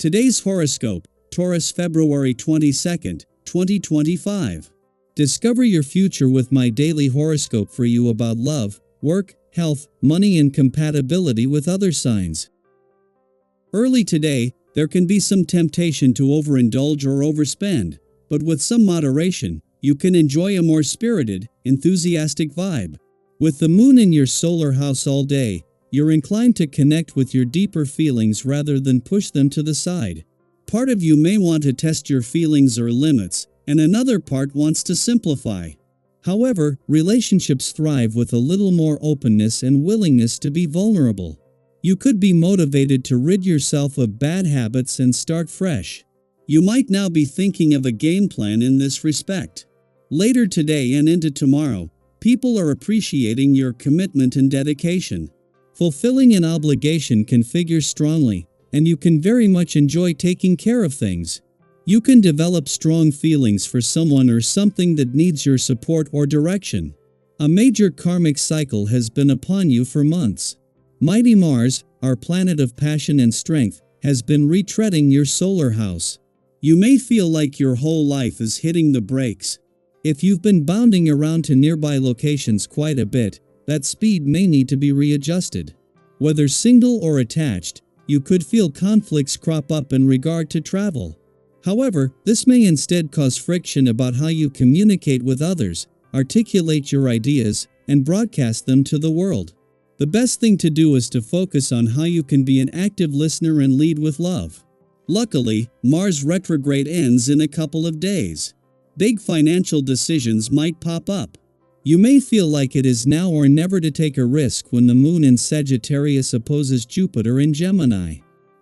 Today's horoscope, Taurus February 22nd, 2025. Discover your future with my daily horoscope for you about love, work, health, money and compatibility with other signs. Early today, there can be some temptation to overindulge or overspend, but with some moderation, you can enjoy a more spirited, enthusiastic vibe. With the moon in your solar house all day, you're inclined to connect with your deeper feelings rather than push them to the side. Part of you may want to test your feelings or limits, and another part wants to simplify. However, relationships thrive with a little more openness and willingness to be vulnerable. You could be motivated to rid yourself of bad habits and start fresh. You might now be thinking of a game plan in this respect. Later today and into tomorrow, people are appreciating your commitment and dedication. Fulfilling an obligation can figure strongly, and you can very much enjoy taking care of things. You can develop strong feelings for someone or something that needs your support or direction. A major karmic cycle has been upon you for months. Mighty Mars, our planet of passion and strength, has been retreading your solar house. You may feel like your whole life is hitting the brakes. If you've been bounding around to nearby locations quite a bit, that speed may need to be readjusted. Whether single or attached, you could feel conflicts crop up in regard to travel. However, this may instead cause friction about how you communicate with others, articulate your ideas, and broadcast them to the world. The best thing to do is to focus on how you can be an active listener and lead with love. Luckily, Mars retrograde ends in a couple of days. Big financial decisions might pop up. You may feel like it is now or never to take a risk when the moon in Sagittarius opposes Jupiter in Gemini.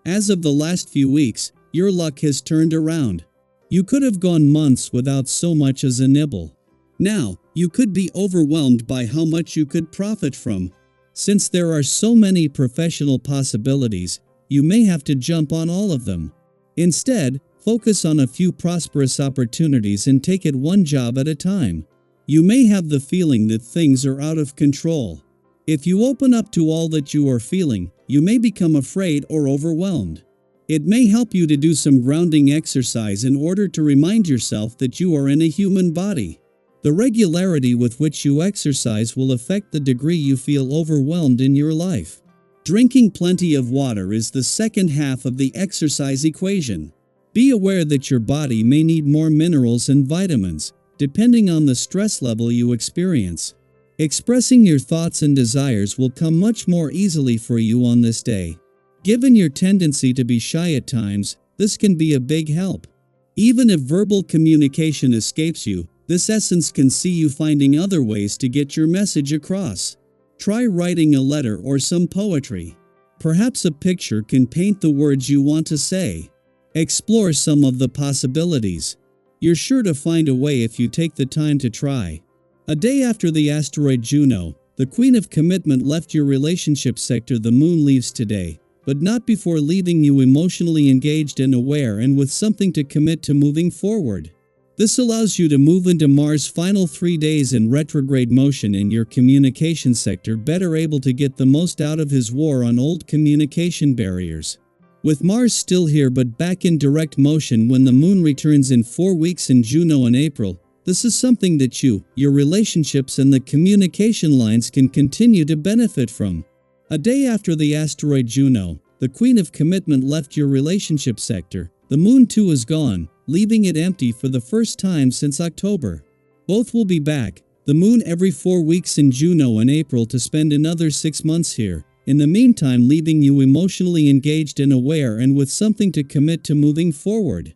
As of the last few weeks, your luck has turned around. You could have gone months without so much as a nibble. Now, you could be overwhelmed by how much you could profit from. Since there are so many professional possibilities, you may have to jump on all of them. Instead, focus on a few prosperous opportunities and take it one job at a time. You may have the feeling that things are out of control. If you open up to all that you are feeling, you may become afraid or overwhelmed. It may help you to do some grounding exercise in order to remind yourself that you are in a human body. The regularity with which you exercise will affect the degree you feel overwhelmed in your life. Drinking plenty of water is the second half of the exercise equation. Be aware that your body may need more minerals and vitamins, depending on the stress level you experience. Expressing your thoughts and desires will come much more easily for you on this day. Given your tendency to be shy at times, this can be a big help. Even if verbal communication escapes you, this essence can see you finding other ways to get your message across. Try writing a letter or some poetry. Perhaps a picture can paint the words you want to say. Explore some of the possibilities. You're sure to find a way if you take the time to try. A day after the asteroid Juno, the Queen of Commitment left your relationship sector. The moon leaves today, but not before leaving you emotionally engaged and aware and with something to commit to moving forward. This allows you to move into Mars' final 3 days in retrograde motion in your communication sector, better able to get the most out of his war on old communication barriers. With Mars still here but back in direct motion when the moon returns in 4 weeks in Juno and April, this is something that you, your relationships and the communication lines can continue to benefit from. A day after the asteroid Juno, the Queen of Commitment left your relationship sector. The moon too is gone, leaving it empty for the first time since October. Both will be back, the moon every 4 weeks in Juno and April to spend another 6 months here. In the meantime, leaving you emotionally engaged and aware and with something to commit to moving forward.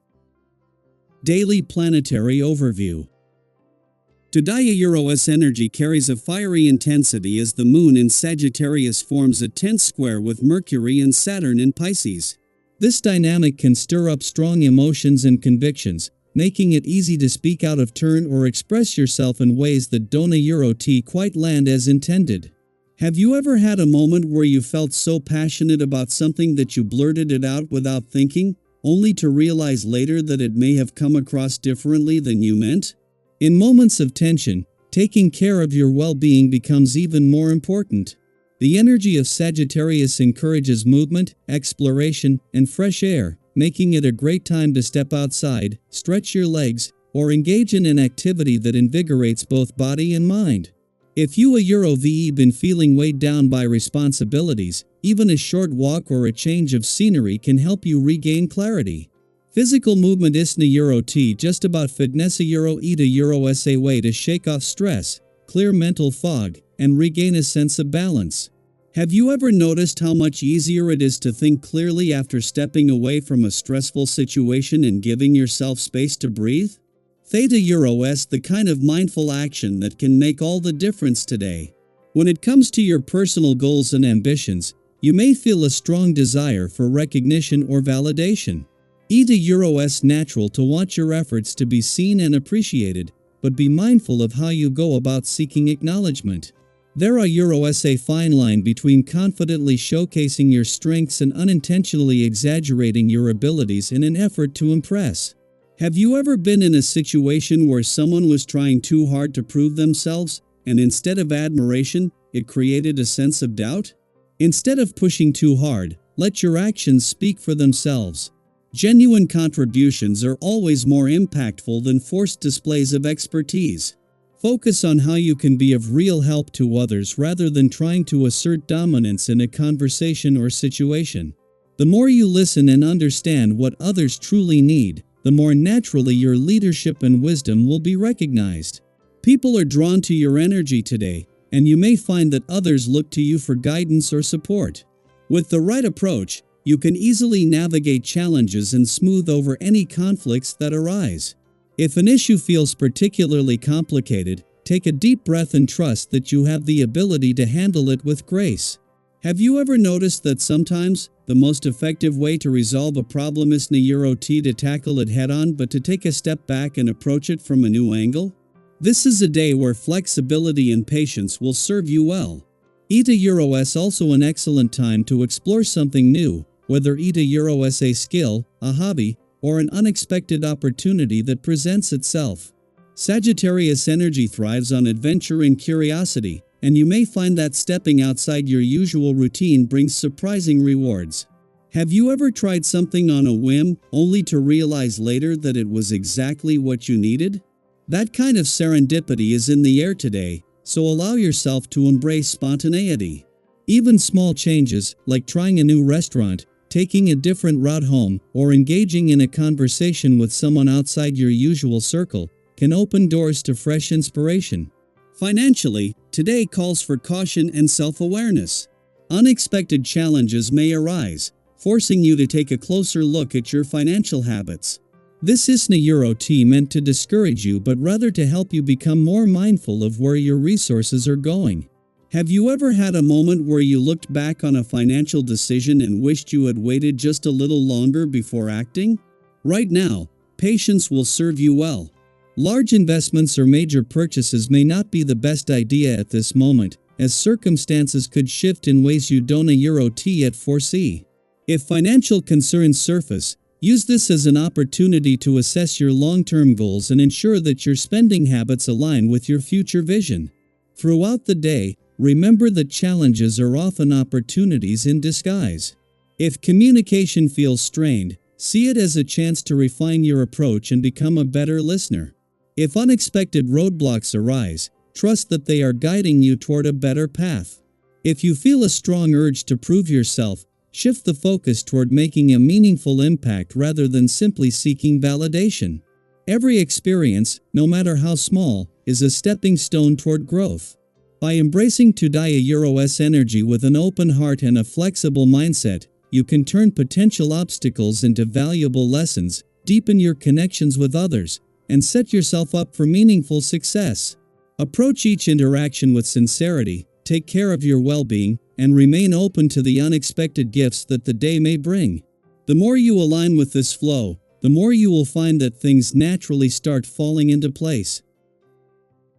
Daily Planetary Overview. Today Euro's energy carries a fiery intensity as the moon in Sagittarius forms a tense square with Mercury and Saturn in Pisces. This dynamic can stir up strong emotions and convictions, making it easy to speak out of turn or express yourself in ways that don't quite land as intended. Have you ever had a moment where you felt so passionate about something that you blurted it out without thinking, only to realize later that it may have come across differently than you meant? In moments of tension, taking care of your well-being becomes even more important. The energy of Sagittarius encourages movement, exploration, and fresh air, making it a great time to step outside, stretch your legs, or engage in an activity that invigorates both body and mind. If you have been feeling weighed down by responsibilities, even a short walk or a change of scenery can help you regain clarity. Physical movement isna euro t just about fitness euro ita euro sa way to shake off stress, clear mental fog, and regain a sense of balance. Have you ever noticed how much easier it is to think clearly after stepping away from a stressful situation and giving yourself space to breathe? Theta Euro is the kind of mindful action that can make all the difference today. When it comes to your personal goals and ambitions, you may feel a strong desire for recognition or validation. Eta Euro is natural to want your efforts to be seen and appreciated, but be mindful of how you go about seeking acknowledgement. There are Euro is a fine line between confidently showcasing your strengths and unintentionally exaggerating your abilities in an effort to impress. Have you ever been in a situation where someone was trying too hard to prove themselves, and instead of admiration, it created a sense of doubt? Instead of pushing too hard, let your actions speak for themselves. Genuine contributions are always more impactful than forced displays of expertise. Focus on how you can be of real help to others rather than trying to assert dominance in a conversation or situation. The more you listen and understand what others truly need, the more naturally your leadership and wisdom will be recognized. People are drawn to your energy today, and you may find that others look to you for guidance or support. With the right approach, you can easily navigate challenges and smooth over any conflicts that arise. If an issue feels particularly complicated, take a deep breath and trust that you have the ability to handle it with grace. Have you ever noticed that sometimes the most effective way to resolve a problem isn't to tackle it head-on but to take a step back and approach it from a new angle? This is a day where flexibility and patience will serve you well. Eta Euro is also an excellent time to explore something new, whether Eta Euro is a skill, a hobby, or an unexpected opportunity that presents itself. Sagittarius energy thrives on adventure and curiosity, and you may find that stepping outside your usual routine brings surprising rewards. Have you ever tried something on a whim, only to realize later that it was exactly what you needed? That kind of serendipity is in the air today, so allow yourself to embrace spontaneity. Even small changes, like trying a new restaurant, taking a different route home, or engaging in a conversation with someone outside your usual circle, can open doors to fresh inspiration. Financially, today calls for caution and self-awareness. Unexpected challenges may arise, forcing you to take a closer look at your financial habits. This isn't a Euro T meant to discourage you but rather to help you become more mindful of where your resources are going. Have you ever had a moment where you looked back on a financial decision and wished you had waited just a little longer before acting? Right now, patience will serve you well. Large investments or major purchases may not be the best idea at this moment, as circumstances could shift in ways you don't yet foresee. If financial concerns surface, use this as an opportunity to assess your long-term goals and ensure that your spending habits align with your future vision. Throughout the day, remember that challenges are often opportunities in disguise. If communication feels strained, see it as a chance to refine your approach and become a better listener. If unexpected roadblocks arise, trust that they are guiding you toward a better path. If you feel a strong urge to prove yourself, shift the focus toward making a meaningful impact rather than simply seeking validation. Every experience, no matter how small, is a stepping stone toward growth. By embracing Tudaya Euro-S energy with an open heart and a flexible mindset, you can turn potential obstacles into valuable lessons, deepen your connections with others, and set yourself up for meaningful success. Approach each interaction with sincerity, take care of your well-being, and remain open to the unexpected gifts that the day may bring. The more you align with this flow, the more you will find that things naturally start falling into place.